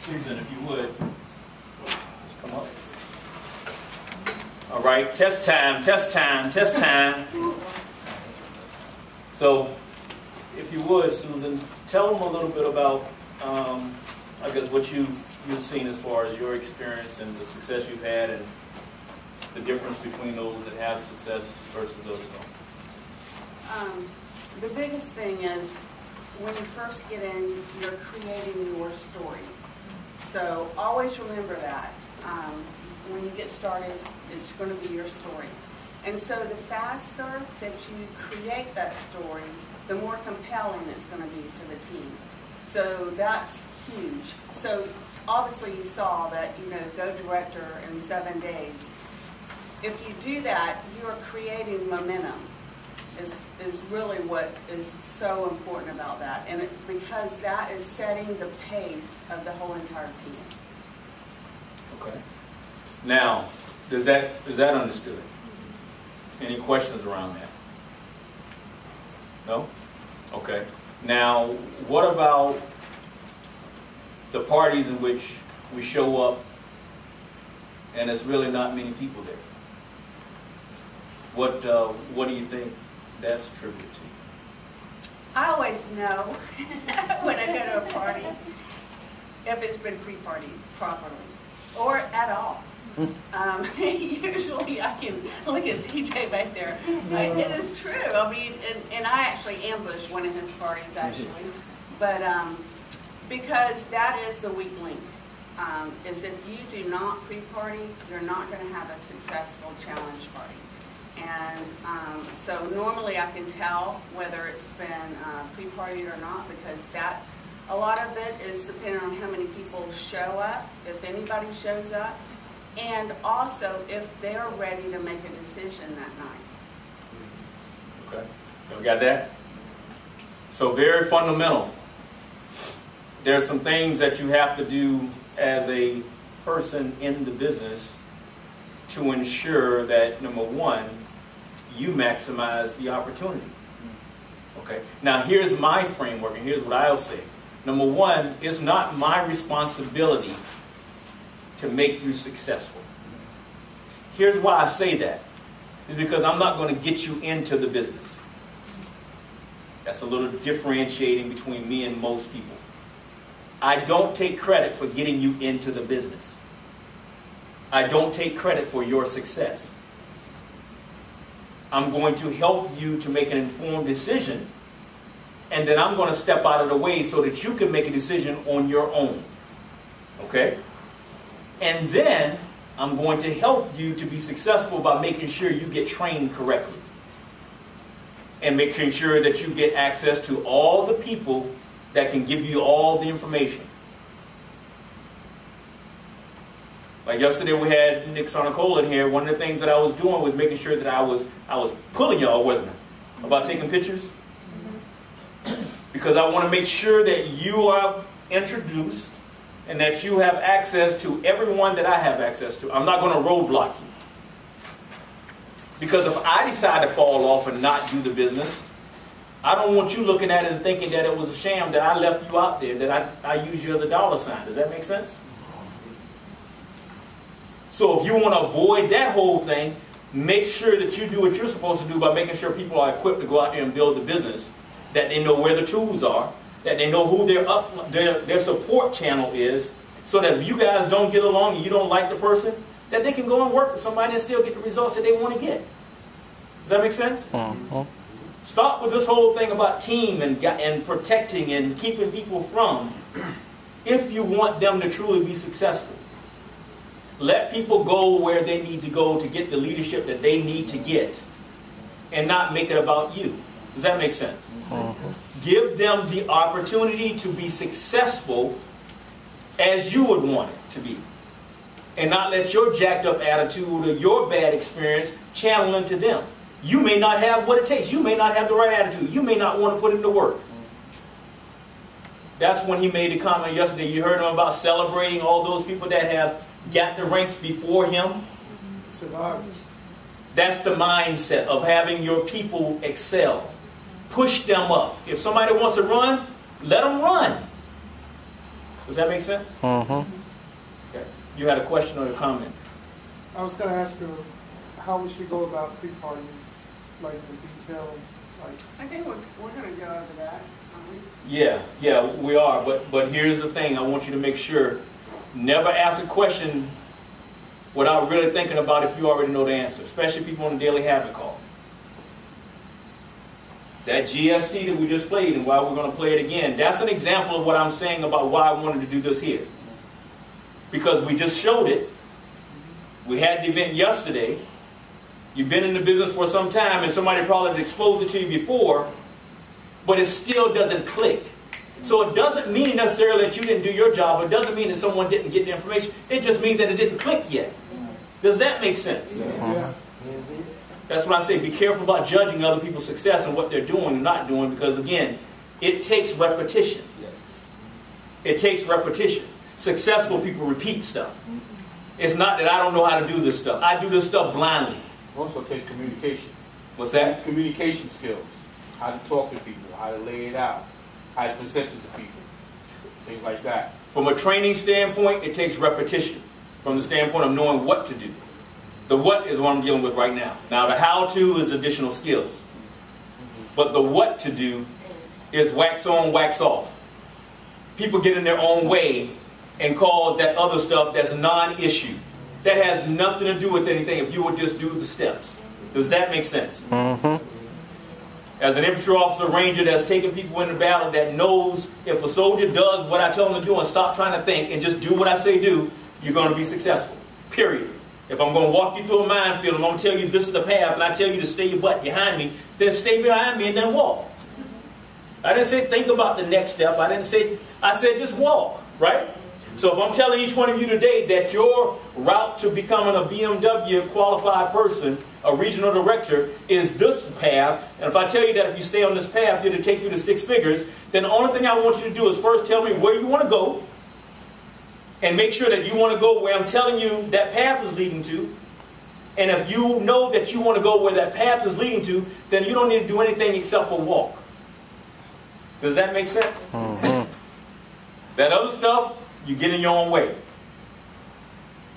Susan, if you would, come up. All right, test time, test time, test time. So, if you would, Susan, tell them a little bit about, I guess, what you've seen as far as your experience and the success you've had, and the difference between those that have success versus those that don't. The biggest thing is when you first get in, you're creating your story. So always remember that. When you get started, it's going to be your story. And so the faster that you create that story, the more compelling it's going to be for the team. So that's huge. So obviously you saw that, go director in 7 days. If you do that, you are creating momentum. Is really what is so important about that, and because that is setting the pace of the whole entire team. Okay. Now, is that understood? Any questions around that? No? Okay. Now, what about the parties in which we show up and there's really not many people there? What do you think that's attributed to? I always know when I go to a party if it's been pre-partied properly or at all. Usually I can look at CJ back there. It is true. I mean, and I actually ambushed one of his parties actually, but because that is the weak link. Is if you do not pre-party, you're not going to have a successful challenge party. And so normally I can tell whether it's been pre-partied or not, because a lot of it is depending on how many people show up, if anybody shows up, and also if they're ready to make a decision that night. Okay, you got that? So very fundamental. There are some things that you have to do as a person in the business to ensure that, number one, you maximize the opportunity. Okay. Now here's my framework, and here's what I'll say. Number one, it's not my responsibility to make you successful. Here's why I say that. It's because I'm not going to get you into the business. That's a little differentiating between me and most people. I don't take credit for getting you into the business. I don't take credit for your success. I'm going to help you to make an informed decision, and then I'm going to step out of the way so that you can make a decision on your own. Okay? And then I'm going to help you to be successful by making sure you get trained correctly, and making sure that you get access to all the people that can give you all the information. Like yesterday we had Nick Sarnicola in here. One of the things that I was doing was making sure that I was pulling y'all, wasn't I? About taking pictures. Because I want to make sure that you are introduced and that you have access to everyone that I have access to. I'm not going to roadblock you. Because if I decide to fall off and not do the business, I don't want you looking at it and thinking that it was a sham that I left you out there, that I use you as a dollar sign. Does that make sense? So if you want to avoid that whole thing, make sure that you do what you're supposed to do by making sure people are equipped to go out there and build the business, that they know where the tools are, that they know who their support channel is, so that if you guys don't get along and you don't like the person, that they can go and work with somebody and still get the results that they want to get. Does that make sense? Stop with this whole thing about team and protecting and keeping people from, if you want them to truly be successful. Let people go where they need to go to get the leadership that they need to get, and not make it about you. Does that make sense? Give them the opportunity to be successful as you would want it to be, and not let your jacked up attitude or your bad experience channel into them. You may not have what it takes. You may not have the right attitude. You may not want to put in the work. That's when he made the comment yesterday. You heard him about celebrating all those people that have got the ranks before him. Survivors. That's the mindset of having your people excel. Push them up. If somebody wants to run, let them run. Does that make sense? Mm-hmm. Okay. You had a question or a comment? I was going to ask her how we should go about pre-party, like the detail, like. I think we're going to go over that, aren't we? Yeah, we are. But here's the thing. I want you to make sure, never ask a question without really thinking about if you already know the answer, especially people on the daily habit call. That GST that we just played and why we're going to play it again, that's an example of what I'm saying about why I wanted to do this here. Because we just showed it. We had the event yesterday. You've been in the business for some time and somebody probably exposed it to you before, but it still doesn't click. So it doesn't mean necessarily that you didn't do your job. It doesn't mean that someone didn't get the information. It just means that it didn't click yet. Does that make sense? Yeah. That's what I say. Be careful about judging other people's success and what they're doing and not doing, because again, it takes repetition. It takes repetition. Successful people repeat stuff. It's not that I don't know how to do this stuff. I do this stuff blindly. It also takes communication. What's that? Communication skills. How to talk to people, how to lay it out, how to present it to people, things like that. From a training standpoint, it takes repetition. From the standpoint of knowing what to do. The what is what I'm dealing with right now. Now the how to is additional skills. But the what to do is wax on, wax off. People get in their own way and cause that other stuff that's non-issue. That has nothing to do with anything if you would just do the steps. Does that make sense? Mm-hmm. As an infantry officer ranger that's taking people into battle, that knows if a soldier does what I tell him to do and stop trying to think and just do what I say do, you're going to be successful. Period. If I'm going to walk you through a minefield, I'm going to tell you this is the path, and I tell you to stay your butt behind me, then stay behind me and then walk. I didn't say think about the next step. I said just walk, right? So if I'm telling each one of you today that your route to becoming a BMW qualified person, a regional director, is this path, and if I tell you that if you stay on this path, it'll take you to 6 figures, then the only thing I want you to do is first tell me where you want to go, and make sure that you want to go where I'm telling you that path is leading to. And if you know that you want to go where that path is leading to, then you don't need to do anything except for walk. Does that make sense? Mm-hmm. That other stuff, you get in your own way.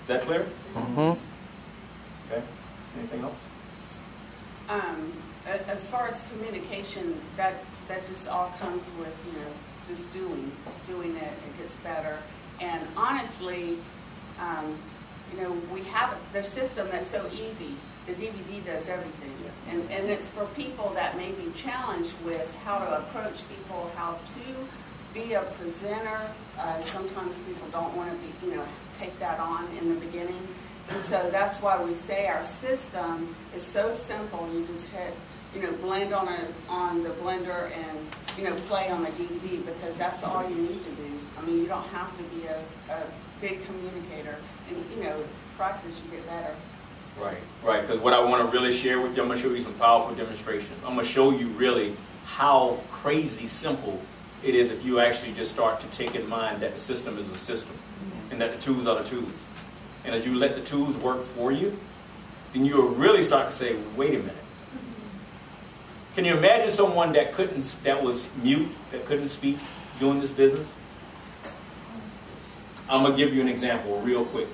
Is that clear? Mm-hmm. Okay. Anything else? As far as communication, that just all comes with, just doing it. It gets better. And honestly, we have the system that's so easy. The DVD does everything. And it's for people that may be challenged with how to approach people, how to be a presenter. Sometimes people don't want to take that on in the beginning. And so that's why we say our system is so simple. You just hit, blend on the blender and, play on the DVD, because that's all you need to do. I mean, you don't have to be a big communicator. And, practice, you get better. Right. Because what I want to really share with you, I'm going to show you some powerful demonstration. I'm going to show you really how crazy simple it is if you actually just start to take in mind that the system is a system and that the tools are the tools. And as you let the tools work for you, then you'll really start to say, wait a minute. Can you imagine someone that was mute, that couldn't speak, doing this business? I'm going to give you an example real quick.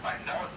I know